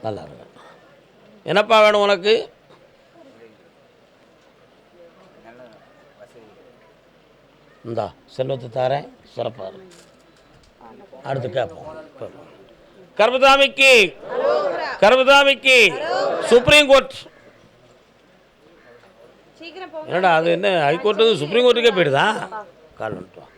நல்லா இருக்கு. என்னப்பா வேணும் உனக்கு? இந்தா செல்வத்தை தாரேன், சிறப்பாக இருக்கு. அடுத்து கேட்போம். கர்மதாமிக்கு கர்மதாமிக்கு சுப்ரீம் கோர்ட். என்னடா அது, என்ன ஹைகோர்ட்டு சுப்ரீம் கோர்ட்டுக்கே போயிடுதா? கால் வந்துட்டு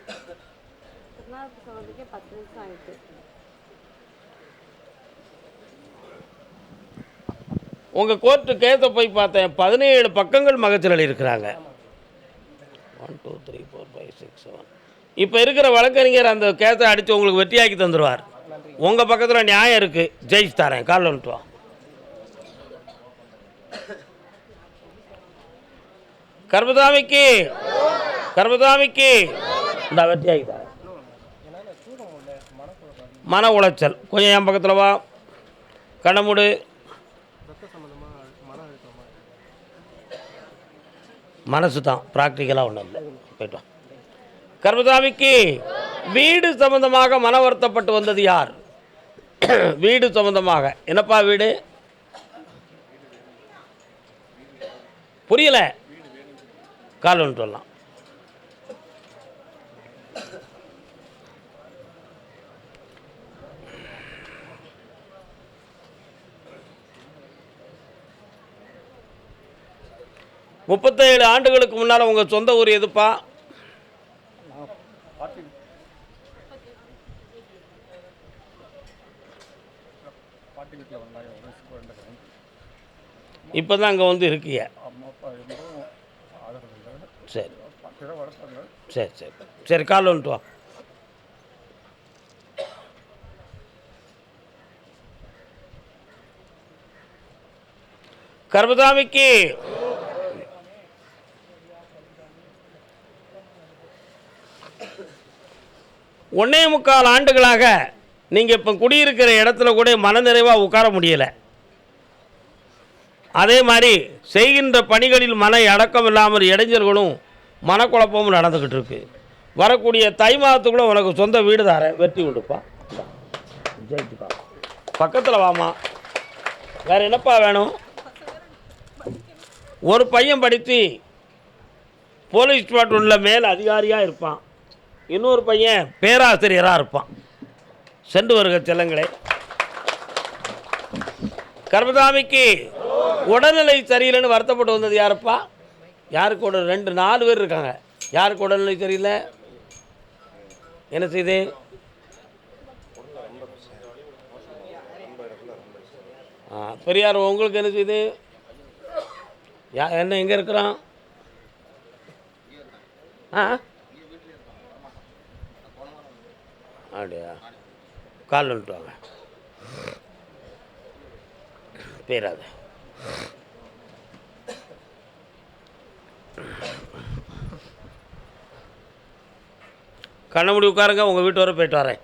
உங்கள் கோர்ட்டு கேஸை போய் பார்த்தேன். 17 பக்கங்கள் மகச்சிரல் இருக்கிறாங்க. 1 2 3 4 5 6 7. இப்போ இருக்கிற வழக்கறிஞர் அந்த கேஸை அடித்து உங்களுக்கு வெற்றியாக்கி தந்துடுவார். உங்கள் பக்கத்தில் நியாயம் இருக்குது, ஜெயிச்சு தரேன். கால் வந்துட்டு வா. கர்மதாமிக்கு கர்மதாமிக்கு இந்த வெற்றியாக்கி தரேன். மன உளைச்சல் கொஞ்சம் என் பக்கத்தில் வா. கண்ணமுடு. மனசு தான், ப்ராக்டிக்கலாக ஒன்றும் இல்லை. போய்ட்டோம். கர்மதாமிக்கு வீடு சம்பந்தமாக மன வருத்தப்பட்டு வந்தது யார்? வீடு சம்பந்தமாக. என்னப்பா வீடு? புரியல. கால் ஒன்று சொல்லலாம். முப்பத்தேழு ஆண்டுகளுக்கு முன்னால் உங்கள் சொந்த ஊர் எதுப்பா? இப்போ தான் அங்கே வந்து இருக்கிய. சரி சரி சரி சரி, கால் வந்துட்டு வா. கர்மதாமிக்கு ஒன்னே முக்கால் ஆண்டுகளாக நீங்கள் இப்போ குடியிருக்கிற இடத்துல கூட மனநிறைவாக உட்கார முடியலை. அதே மாதிரி செய்கின்ற பணிகளில் மன அடக்கம் இல்லாமல் இடைஞ்சல்களும் மனக்குழப்பமும் நடந்துக்கிட்டு இருக்கு. வரக்கூடிய தை மாதத்துக்குள்ளே உனக்கு சொந்த வீடு தாரேன், வெற்றி கொடுப்பா. ஜெயிச்சுப்பா. பக்கத்தில் வாமா. வேறு என்னப்பா வேணும்? ஒரு பையன் படித்து போலீஸ் டிபார்ட்மெண்ட்டில் மேல் அதிகாரியாக இருப்பான். இன்னொரு பையன் பேராசிரியராக இருப்பான். சென்று வருக செல்லங்களே. கர்மதாமிக்கு உடல்நிலை சரியில்லைன்னு வருத்தப்பட்டு வந்தது யாருப்பா? யாருக்கு உடல்? 4 பேர் இருக்காங்க. யாருக்கு உடல்நிலை சரியில்லை? என்ன செய்து? பெரியார் உங்களுக்கு என்ன செய்து? என்ன எங்கே இருக்கிறான்? அப்படியா? கால் வந்துட்டு வாங்க. பேராது. கண்ண மூடி உட்காருங்க. உங்கள் வீட்டு வர போயிட்டு வரேன்.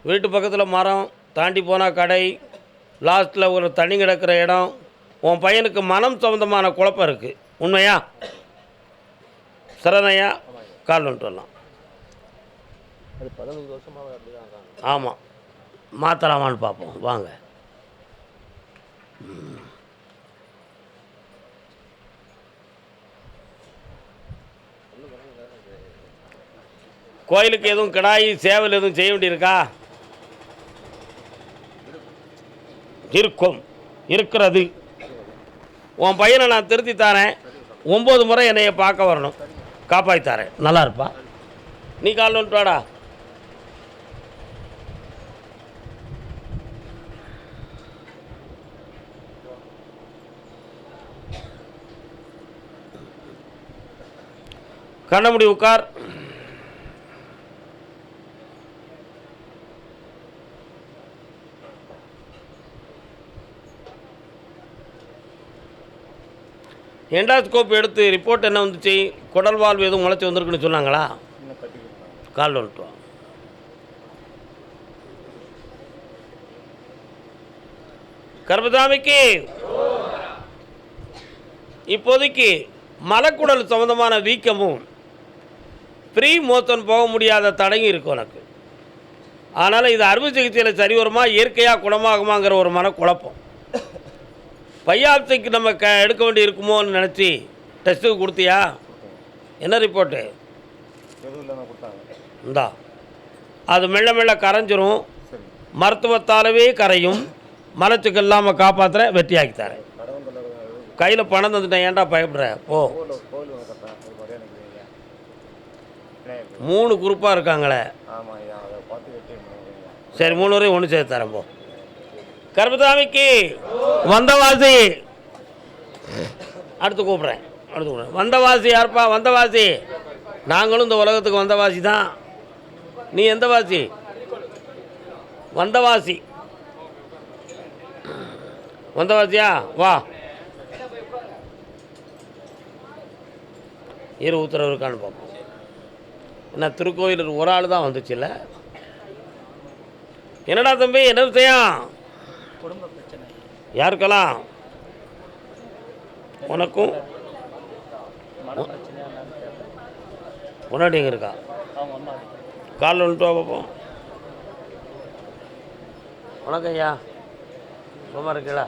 வீட்டு பக்கத்தில் மரம், தாண்டி போனால் கடை, லாஸ்ட்டில் ஒரு தண்ணி கிடக்கிற இடம். உன் பையனுக்கு மனம் சம்மந்தமான குழப்பம் இருக்குது, உண்மையா? சரணையா? கால் வந்துட்டு வரலாம். அது 15 வருஷமாக அப்படி தான். ஆமாம், மாற்றலாமான்னு பார்ப்போம் வாங்க. கோயிலுக்கு எதுவும் கிடாயி சேவல் எதுவும் செய்ய வேண்டியிருக்கா? இருக்கிறது. உன் பையனை நான் திருத்தி தரேன். 9 முறை என்னைய பார்க்க வரணும், காப்பாற்றி தரேன். நல்லா இருப்பா. நீ கால் வந்துட்டு வாடா. கண்ணமுடி உட்கார். எண்டாஸ்கோப் எடுத்து ரிப்போர்ட் என்ன வந்துச்சு? குடல் வாழ்வு எதுவும் முளைச்சி வந்திருக்குன்னு சொன்னாங்களா? கால் வந்துட்டு வா. கர்மதாமிக்கு இப்போதைக்கு மலக்குடல் சம்மந்தமான வீக்கமும் ஃப்ரீ மோஷன் போக முடியாத தடையும் இருக்குது உனக்கு. அதனால் இது அறுவை சிகிச்சையில் சரி வருமா இயற்கையாக குணமாகுமாங்கிற ஒரு மனக்குழப்பம். பையாப்சிக்கு நம்ம எடுக்க வேண்டி இருக்குமோன்னு நினச்சி டெஸ்ட்டுக்கு கொடுத்தியா? என்ன ரிப்போர்ட்டு? இந்தா அது மெல்ல மெல்ல கரைஞ்சிரும், மருத்துவத்தாலவே கரையும். மலச்சுக்கு இல்லாமல் காப்பாற்றுற வெற்றியாக்கி தரேன். கையில் பணம் தந்துட்டேன், ஏன்டா பயப்படுற? ஓ 3 குரூப்பாக இருக்காங்களே. சரி 3 வரையும் ஒன்று சேர்த்து தரேன். போ. கர்பசாமிக்கு வந்தவாசி அடுத்து கூப்பிட்றேன். வந்தவாசி யார்ப்பா? வந்தவாசி. நாங்களும் இந்த உலகத்துக்கு வந்தவாசி தான். நீ எந்த வாசி? வந்தவாசி. வந்தவாசியா? வா. இரு உத்தரவு இருக்கான்னு பார்ப்போம். என்ன திருக்கோயில் ஒரு ஆள் தான் வந்துச்சுல்ல? என்னடா தம்பி, என்ன விஷயம்? குடும்ப பிரச்சனை. யாருக்கெல்லாம்? உனக்கும் முன்னாடி எங்கே இருக்கா? காலில் வந்துட்டு பார்ப்போம். வணக்கம் ஐயா, சும்மா இருக்கீங்களா?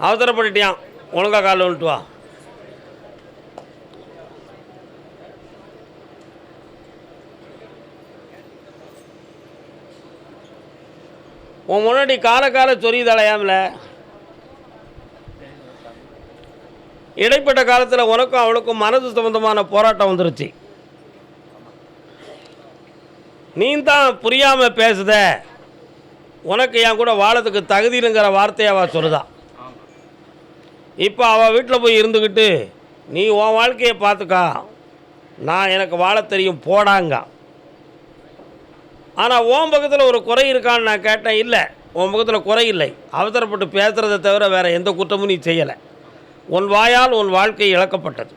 அவசரப்பட்டுட்டியான், ஒழுங்கா காலில் வந்துட்டு வா. உன் முன்னாடி கால சொரியுதலையாமல. இடைப்பட்ட காலத்தில் உனக்கும் அவளுக்கும் மனது சம்பந்தமான போராட்டம் வந்துருச்சு. நீ தான் புரியாமல் பேசுத. உனக்கு என் கூட வாழத்துக்கு தகுதியிலுங்கிற வார்த்தையை அவள் சொல்லுதான். இப்போ அவள் வீட்டில் போய் இருந்துக்கிட்டு நீ உன் வாழ்க்கையை பார்த்துக்கா, நான் எனக்கு வாழ தெரியும் போடாங்க. ஆனால் உன் பக்கத்தில் ஒரு குறை இருக்கான்னு நான் கேட்டேன். இல்லை, உன் பக்கத்தில் குறை இல்லை. அவசரப்பட்டு பேசுகிறத தவிர வேறு எந்த குற்றமும் நீ செய்யலை. உன் வாயால் உன் வாழ்க்கை இழக்கப்பட்டது.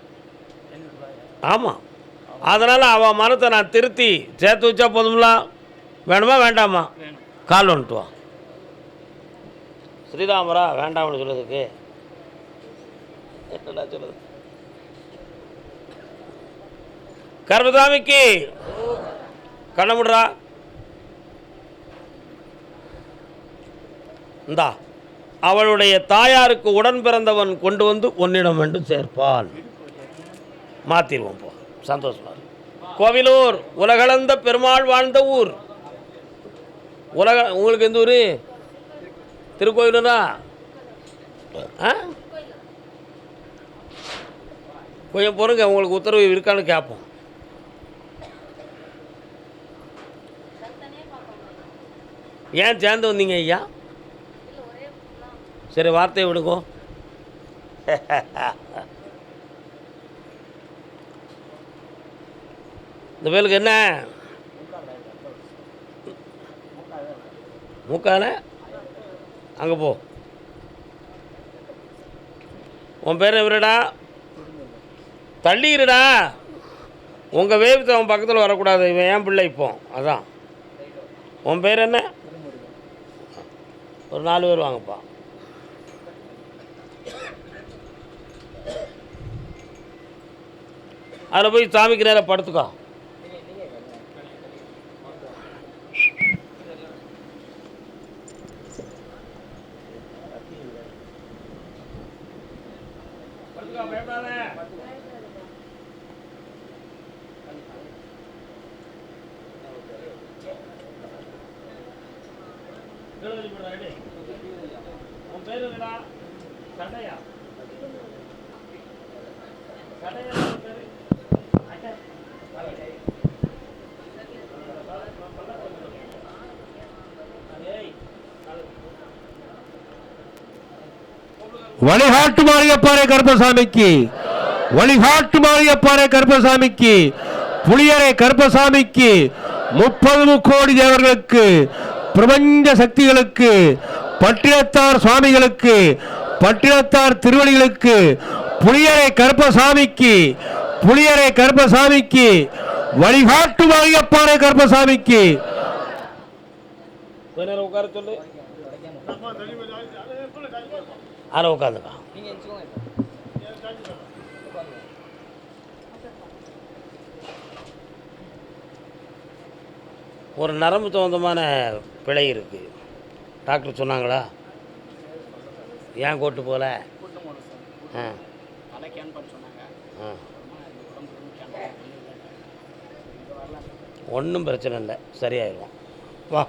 ஆமாம், அதனால் அவன் மனத்தை நான் திருத்தி சேர்த்து வச்சா போதும்ல. வேணுமா வேண்டாமா? கால் வந்துட்டு வா. ஸ்ரீராமரா வேண்டாம்னு சொல்லுறதுக்கு என்னடா சொல்லுது? கர்பசாமிக்கு கண்ணமுடுறா. இந்தா அவளுடைய தாயாருக்கு உடன் பிறந்தவன் கொண்டு வந்து உன்னிடம் என்று சேர்ப்பான். மாற்றிடுவோம் போ, சந்தோஷமா. கோவிலூர் உலகளந்த பெருமாள் வாழ்ந்த ஊர். உங்களுக்கு எந்த ஊர்? திருக்கோயிலூரா? கொஞ்சம் பொறுங்க, உங்களுக்கு உத்தரவு இருக்கான்னு கேட்போம். ஏன் சேர்ந்து வந்தீங்க ஐயா? சரி வார்த்தையை விடுங்கோ. இந்த பேருக்கு என்ன? மூக்கால அங்கே போ. உன் பேர் எவருடா? தள்ளிடுடா. உங்கள் வேவித்து அவன் பக்கத்தில் வரக்கூடாது. இவன் ஏன் பிள்ளை இப்போ அதான். உன் பேர் என்ன? ஒரு 4 பேர் வாங்கப்பா. அதில் போய் சாமிக்கு நேரம் படுத்துக்கோ. உன் பேர் என்னடா? சண்டையா? சண்டையா பேரு? வழிகாட்டு மாரியப்பாறை கருப்பசாமிக்கு, வழிகாட்டு மாரியப்பாறை கருப்பசாமிக்கு, புளியரை கருப்பசாமிக்கு, 30 கோடி தேவர்களுக்கு, பிரபஞ்ச சக்திகளுக்கு, பட்டினத்தார் சுவாமிகளுக்கு, பட்டினத்தார் திருவடிகளுக்கு, புளியரை கருப்பசாமிக்கு, புளியரை கருப்பசாமிக்கு, வழிகாட்டு மாரியப்பாறை கருப்பசாமிக்கு. உட்கார சொல்லு. அதில் உட்காந்துக்கா. நீங்கள் எஞ்சிக்கோங்க. ஒரு நரம்பு சம்மந்தமான பிழை இருக்குது. டாக்டர் சொன்னாங்களா? ஏன் கூட்டு போகல? கூட்டம் போகணும் ஆ சார். நல்லா கேன் பண்ண சொன்னாங்க. ஆ உடம்பு கேன் வரல. ஒன்றும் பிரச்சனை இல்லை, சரியாயிடும். வா.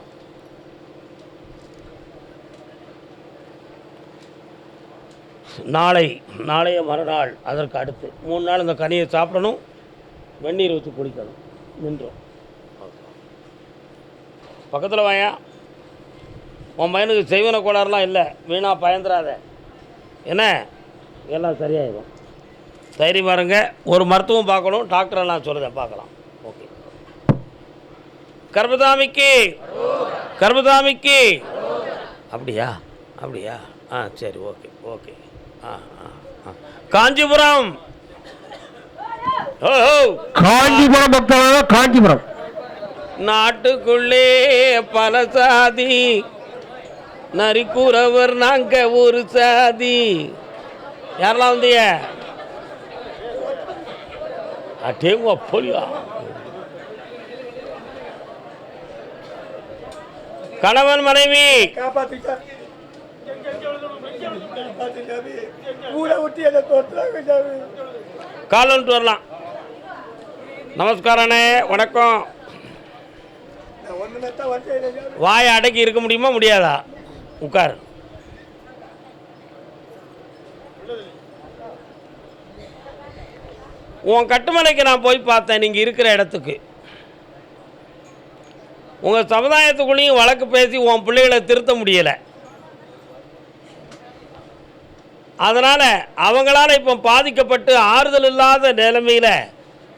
நாளைய மறுநாள் அதற்கு அடுத்து 3 நாள் இந்த கனியை சாப்பிடணும், வெந்நீர் வச்சு குடிக்கணும். நின்றோம். பக்கத்தில் வாயா. உன் பையனுக்கு செய்வன கோளாறுலாம் இல்லை, வீணாக பயந்துடாத என்ன, எல்லாம் சரியாயிடும். தைரியம் பாருங்க. ஒரு மருத்துவம் பார்க்கணும், டாக்டரை நான் சொல்லுறேன், பார்க்கலாம். ஓகே. கர்பசாமிக்கு கர்பசாமிக்கு அப்படியா அப்படியா ஆ சரி, ஓகே ஓகே. ஆ ஆ ஆ காஞ்சிபுரம். ஓ காஞ்சிபுரம் பக்தர்களாக காஞ்சிபுரம். நாட்டுக்குள்ளே பல சாதி, நரிக்குறவர் நாங்க ஒரு சாதி. யாரெல்லாம் வந்தீங்க? அட்டேங்க போலியா. கணவன் மனைவி கால் வந்துட்டு வரலாம். நமஸ்காரண்ணே, வணக்கம். வாயை அடக்கி இருக்க முடியுமா முடியாதா? உட்கார். உன் கட்டுமலைக்கு நான் போய் பார்த்தேன். நீங்கள் இருக்கிற இடத்துக்கு உங்கள் சமுதாயத்துக்குள்ளேயும் வழக்கு பேசி உன் பிள்ளைகளை திருத்த முடியலை. அதனால் அவங்களால இப்போ பாதிக்கப்பட்டு ஆறுதல் இல்லாத நிலைமையில்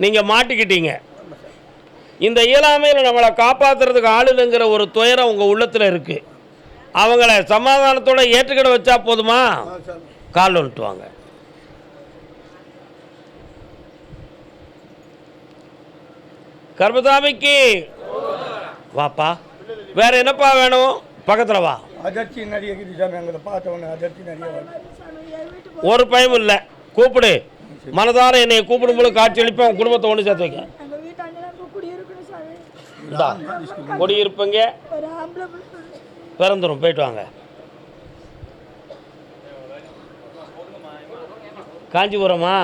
நீங்கள் மாட்டிக்கிட்டீங்க. இந்த இயலாமையில் நம்மளை காப்பாற்றுறதுக்கு ஆள் இல்லைங்கிற ஒரு துயரம் உங்கள் உள்ளத்தில் இருக்குது. அவங்கள சமாதானத்தோடு ஏற்றுக்கிட வச்சா போதுமா? கால் வந்துட்டு வாங்க. கர்பசாமிக்கு வாப்பா. வேற என்னப்பா வேணும்? பக்கத்தில் வா. அதிர்ச்சி நிறைய இருக்குது சாமி. அங்கே பார்த்தவொன்னே அதிர்ச்சி நிறைய வருது. ஒரு பயம் இல்லை, கூப்பிடு. மனதார என்னை கூப்பிடும்போது காட்சி அளிப்பேன். உன் குடும்பத்தை ஒன்று சேர்த்து வைக்க. குடியிருப்பீங்க, பிறந்துடும். போயிட்டு வாங்க. காஞ்சிபுரமா?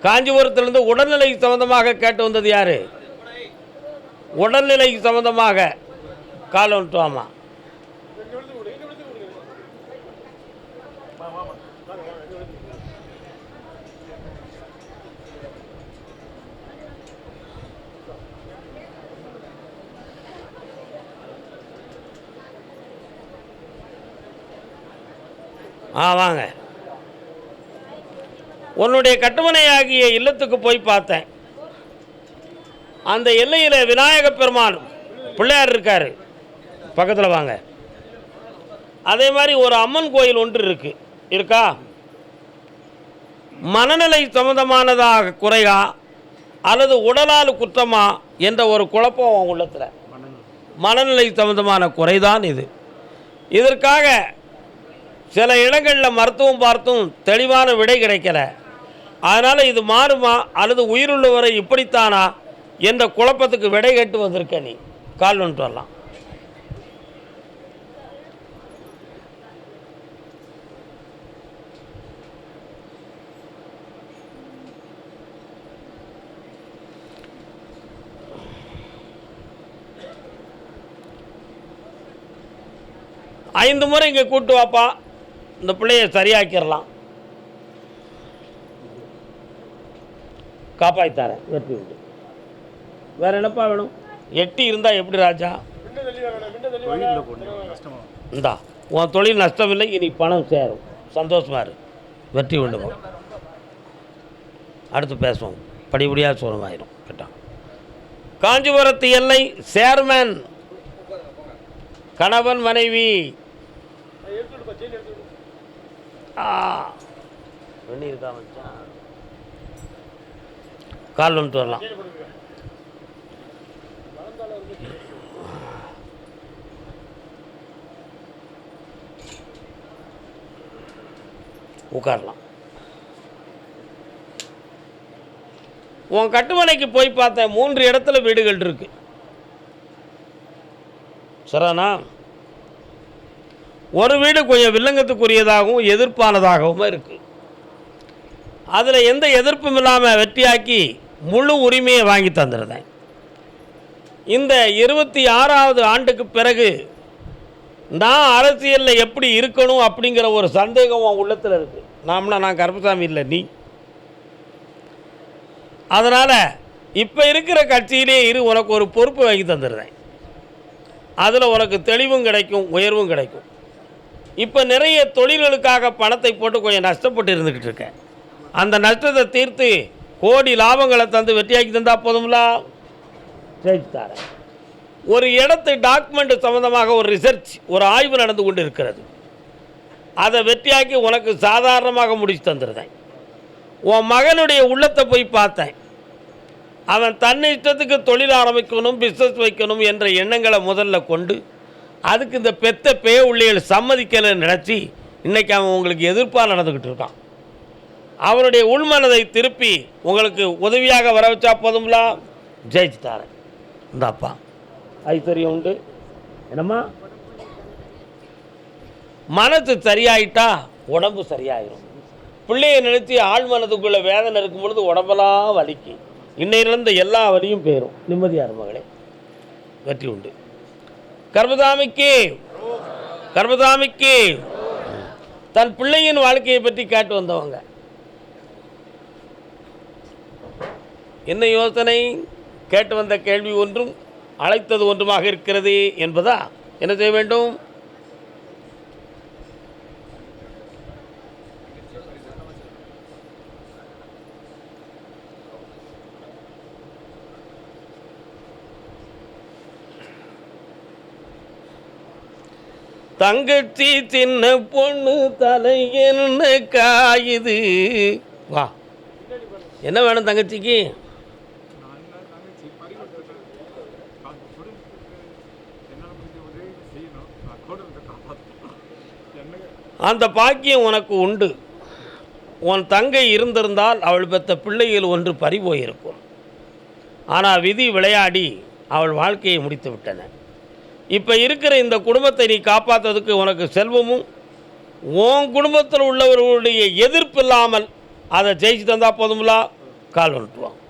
காஞ்சிபுரத்திலிருந்து உடல்நிலை சம்பந்தமாக கேட்டு வந்தது யாரு? உடல்நிலை சம்பந்தமாக கால் வந்துட்டு வாமா. வாங்க. உன்னுடைய கட்டுமனையாகிய இல்லத்துக்கு போய் பார்த்தேன். அந்த எல்லையில் விநாயக பெருமான் பிள்ளையார் இருக்கார். பக்கத்தில் வாங்க. அதே மாதிரி ஒரு அம்மன் கோயில் ஒன்று இருக்கா? மனநிலை சம்பந்தமானதாக குறையா அல்லது உடலால் குற்றமா என்ற ஒரு குழப்பம் உள்ளத்தில். மனநிலை சம்பந்தமான குறைதான் இது. இதற்காக சில இடங்களில் மருத்துவம் பார்த்தும் தெளிவான விடை கிடைக்கல. அதனால் இது மாறுமா அல்லது உயிருள்ளவரை இப்படித்தானா என்ற குழப்பத்துக்கு விடை கேட்டு வந்திருக்க. நீ கால் வந்துட்டு வரலாம். ஐந்து முறை இங்கே கூட்டு வாப்பா. இந்த பிள்ளையை சரியாக்கிடலாம். காப்பாற்றித்தாரேன். வெற்றி உண்டு. வேற என்னப்பா வேணும்? எட்டி இருந்தால் எப்படி ராஜா? இந்தா உன் தொழில் நஷ்டமில்லை, இனி பணம் சேரும். சந்தோஷமா இரு. வெற்றி உண்டு. அடுத்து பேசுவோம். படிப்படியாக சோழமாயிரும். கேட்டான். காஞ்சிபுரத்து எல்லை சேர்மன் கணவன் மனைவி. வெந்நீர் இருக்கா மச்சான்? கால் வந்துட்டு வரலாம். உட்காரலாம். உன் கட்டுமனைக்கு போய் பார்த்தேன், 3 இடத்துல வீடுகள் இருக்கு. சரிண்ணா? ஒரு வீடு கொஞ்சம் வில்லங்கத்துக்குரியதாகவும் எதிர்ப்பானதாகவும் இருக்குது. அதில் எந்த எதிர்ப்பும் இல்லாமல் வெற்றியாக்கி முழு உரிமையை வாங்கி தந்துடுறேன். இந்த 26வது ஆண்டுக்கு பிறகு நான் அரசியலில் எப்படி இருக்கணும் அப்படிங்கிற ஒரு சந்தேகம் உன் உள்ளத்தில் இருக்குது. நான் கருப்பசாமி இல்லை, நீ. அதனால் இப்போ இருக்கிற கட்சியிலே உனக்கு ஒரு பொறுப்பு வாங்கி தந்துடுறேன். அதில் உனக்கு தெளிவும் கிடைக்கும், உயர்வும் கிடைக்கும். இப்போ நிறைய தொழில்களுக்காக பணத்தை போட்டு கொஞ்சம் நஷ்டப்பட்டு இருந்துக்கிட்டு இருக்கேன். அந்த நஷ்டத்தை தீர்த்து கோடி லாபங்களை தந்து வெற்றியாக்கி தந்தால் போதும்ல, ஜெயிச்சு தரேன். ஒரு இடத்து டாக்குமெண்ட் சம்மந்தமாக ஒரு ரிசர்ச், ஒரு ஆய்வு நடந்து கொண்டு இருக்கிறது. அதை வெற்றியாக்கி உனக்கு சாதாரணமாக முடிச்சு தந்துடுறேன். உன் மகனுடைய உள்ளத்தை போய் பார்த்தேன். அவன் தன்னை இஷ்டத்துக்கு தொழில் ஆரம்பிக்கணும், பிஸ்னஸ் வைக்கணும் என்ற எண்ணங்களை முதல்ல கொண்டு அதுக்கு இந்த பெத்த பேய உள்ளிகள் சம்மதிக்கலைன்னு நினச்சி இன்றைக்கி அவன் உங்களுக்கு எதிர்ப்பாக நடந்துக்கிட்டு இருக்கான். அவனுடைய உள்மனதை திருப்பி உங்களுக்கு உதவியாக வர வச்சா போதும்ல, ஜெயிச்சு தரேன். இந்த அப்பா ஐஸ்வர்யம் உண்டு. என்னம்மா, மனசு சரியாயிட்டா உடம்பு சரியாயிரும். பிள்ளையை நினைச்சு ஆள் மனதுக்குள்ள வேதனை இருக்கும் பொழுது உடம்பெல்லாம் வலிக்கு. இன்னையிலிருந்து எல்லா வலியும் போயிடும். நிம்மதியார் மகளே, வெற்றி உண்டு. கர்மதாமிக்கு கர்மதாமிக்கு தன் பிள்ளையின் வாழ்க்கையை பற்றி கேட்டு வந்தவங்க என்ன யோசனை? கேட்டு வந்த கேள்வி ஒன்றும் அழைத்தது ஒன்றுமாக இருக்கிறது என்பதா? என்ன செய்ய வேண்டும்? தங்கச்சி சின்ன பொண்ணு தலை என்ன காயுது. வா, என்ன வேணும் தங்கச்சிக்கு? அந்த பாக்கியம் உனக்கு உண்டு. உன் தங்கை இருந்திருந்தால் அவள் பெற்ற பிள்ளைகள் ஒன்று பறிபோயிருக்கும். ஆனால் விதி விளையாடி அவள் வாழ்க்கையை முடித்து விட்டன. இப்போ இருக்கிற இந்த குடும்பத்தை நீ காப்பாற்றுறதுக்கு உனக்கு செல்வமும் உன் குடும்பத்தில் உள்ளவர்களுடைய எதிர்ப்பு இல்லாமல் அதை ஜெயிச்சு தந்தால் போதும்ல, கால் வந்துட்டுவான்.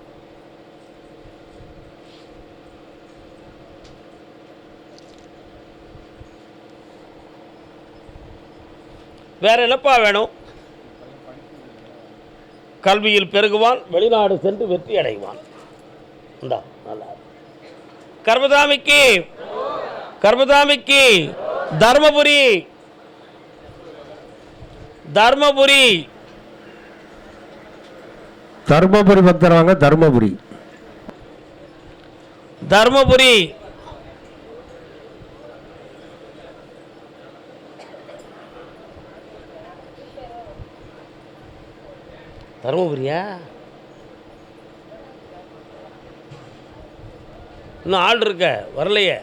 வேற என்னப்பா வேணும்? கல்வியில் பெருகுவான், வெளிநாடு சென்று வெற்றி அடைவான். இந்தா நல்லா. கர்மதாமிக்கு கர்மதாமிக்கு தர்மபுரி தர்மபுரி தர்மபுரி பக்தர் வாங்க. தர்மபுரி தர்மபுரி தர்மபுரியா? இன்னும் ஆள் இருக்க வரலையே.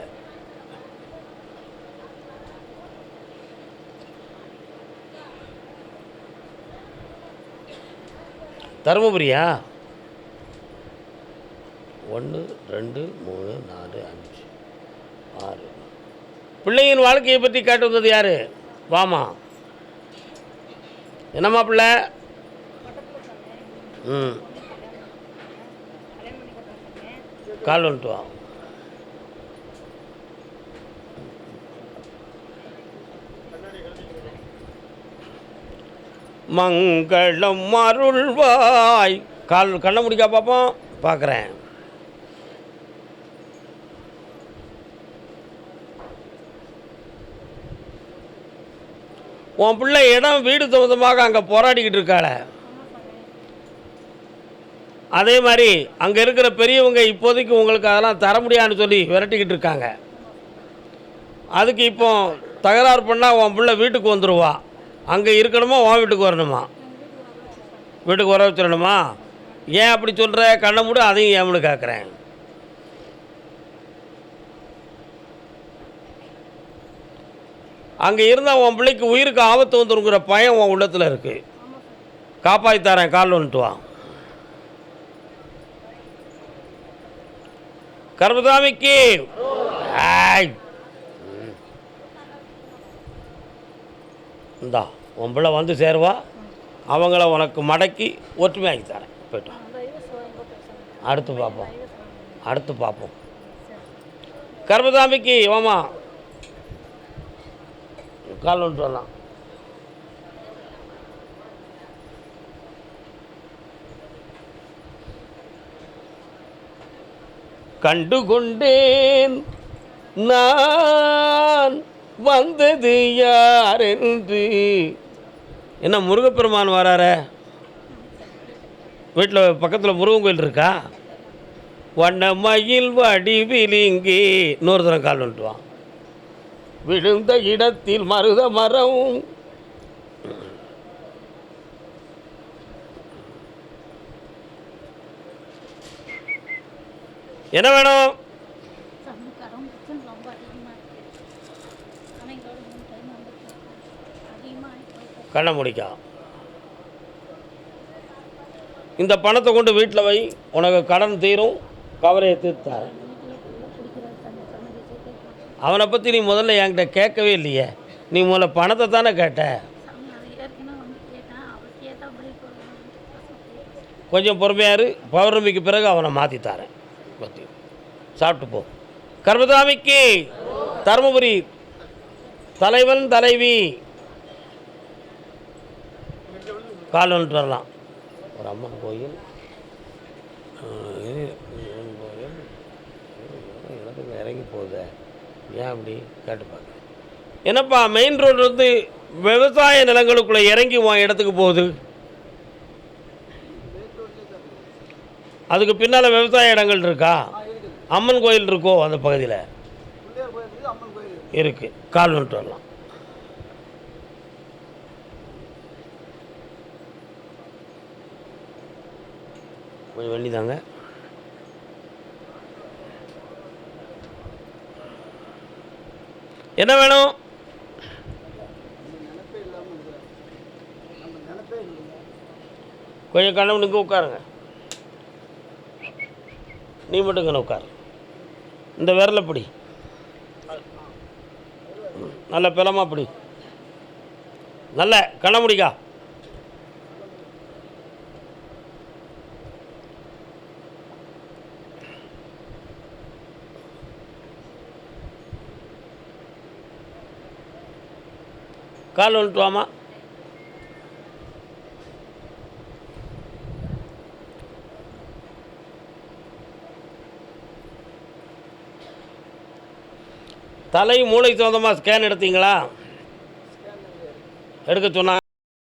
தருமபுரியா? 1 2 3 4 5 6. பிள்ளையின் வாழ்க்கையை பற்றி கேட்டு வந்தது யாரு? வாமா. என்னம்மா பிள்ளை? கால் வந்துட்டு வா. மங்களம் அருள்வாய். கால் கண்ணை முடிக்கா பார்ப்போம். பார்க்குறேன். உன் பிள்ளை இடம் வீடு சம்மந்தமாக அங்கே போராடிக்கிட்டு இருக்காள. அதே மாதிரி அங்கே இருக்கிற பெரியவங்க இப்போதைக்கு உங்களுக்கு அதெல்லாம் தர முடியாதுன்னு சொல்லி விரட்டிக்கிட்டு இருக்காங்க. அதுக்கு இப்போ தகராறு பண்ணால் உன் பிள்ளை வீட்டுக்கு வந்துடுவா. அங்கே இருக்கணுமா, உன் வீட்டுக்கு வரணுமா? வீட்டுக்கு வர வச்சிடணுமா? ஏன் அப்படி சொல்கிற? கண்ணை மூடு. அதையும் ஏம்னு கேட்குறேன். அங்கே இருந்தால் உன் பிள்ளைக்கு உயிருக்கு ஆபத்து வந்துருங்கிற பயம் உன் உள்ளத்தில் இருக்குது. காப்பாற்றி தரேன், கால் வந்துட்டு வா. கர்மசாமிக்கு இந்தா உன் பிள்ளை வந்து சேருவா, அவங்கள உனக்கு மடக்கி ஒற்றுமையாக்கி தரேன். போய்ட்டு வா. அடுத்து பார்ப்போம். கர்மசாமிக்கு வாமா, கால் வந்துட்டு வரலாம். கண்டு கொண்டேன் நான் வந்தது யார் என்று. என்ன முருகப்பெருமான் வரார? வீட்டில் பக்கத்தில் முருகன் கோயில் இருக்கா? வண்ணமயில் வடிவிலிங்கே இன்னொரு தரம் கால் வந்துட்டுவான். விழுந்த இடத்தில் மருத மரம். என்ன வேணும்? கண்ணை முடிக்கா. இந்த பணத்தை கொண்டு வீட்டில் வை, உனக்கு கடன் தீரும், கவலையை தீர்த்தார். அவனை பற்றி நீ முதல்ல என்கிட்ட கேட்கவே இல்லையே, நீ முதல்ல பணத்தை தானே கேட்ட. கொஞ்சம் பொறுமையாரு, பௌர்ணமிக்கு பிறகு அவனை மாற்றித்தாரேன். பற்றி சாப்பிட்டு போ. கர்மசாமிக்கு தருமபுரி தலைவன் தலைவி கால் வந்துட்டு வரலாம். ஒரு அம்மன் கோயில் இடத்துக்கு இறங்கி போகுது, ஏன் அப்படி கேட்டுப்பாங்க. என்னப்பா மெயின் ரோடு வந்து விவசாய நிலங்களுக்குள்ளே இறங்கி இடத்துக்கு போகுது? அதுக்கு பின்னால் விவசாய இடங்கள் இருக்கா? அம்மன் கோயில் இருக்கோ அந்த பகுதியில்? இருக்கு. கால் வந்துட்டு வரலாம். கொஞ்சம் வண்டி தாங்க. என்ன வேணும்? கொஞ்சம் கண்ணு நிற்க உட்காருங்க. நீ மட்டும் கண்ணு உட்காரு. இந்த விரலை பிடி, நல்ல பிளமா பிடி, நல்ல கண்ண முடிக்கா. கால் வந்துட்டு வாமா. தலை மூளை சொந்தமாக ஸ்கேன் எடுத்தீங்களா? எடுக்க சொன்னா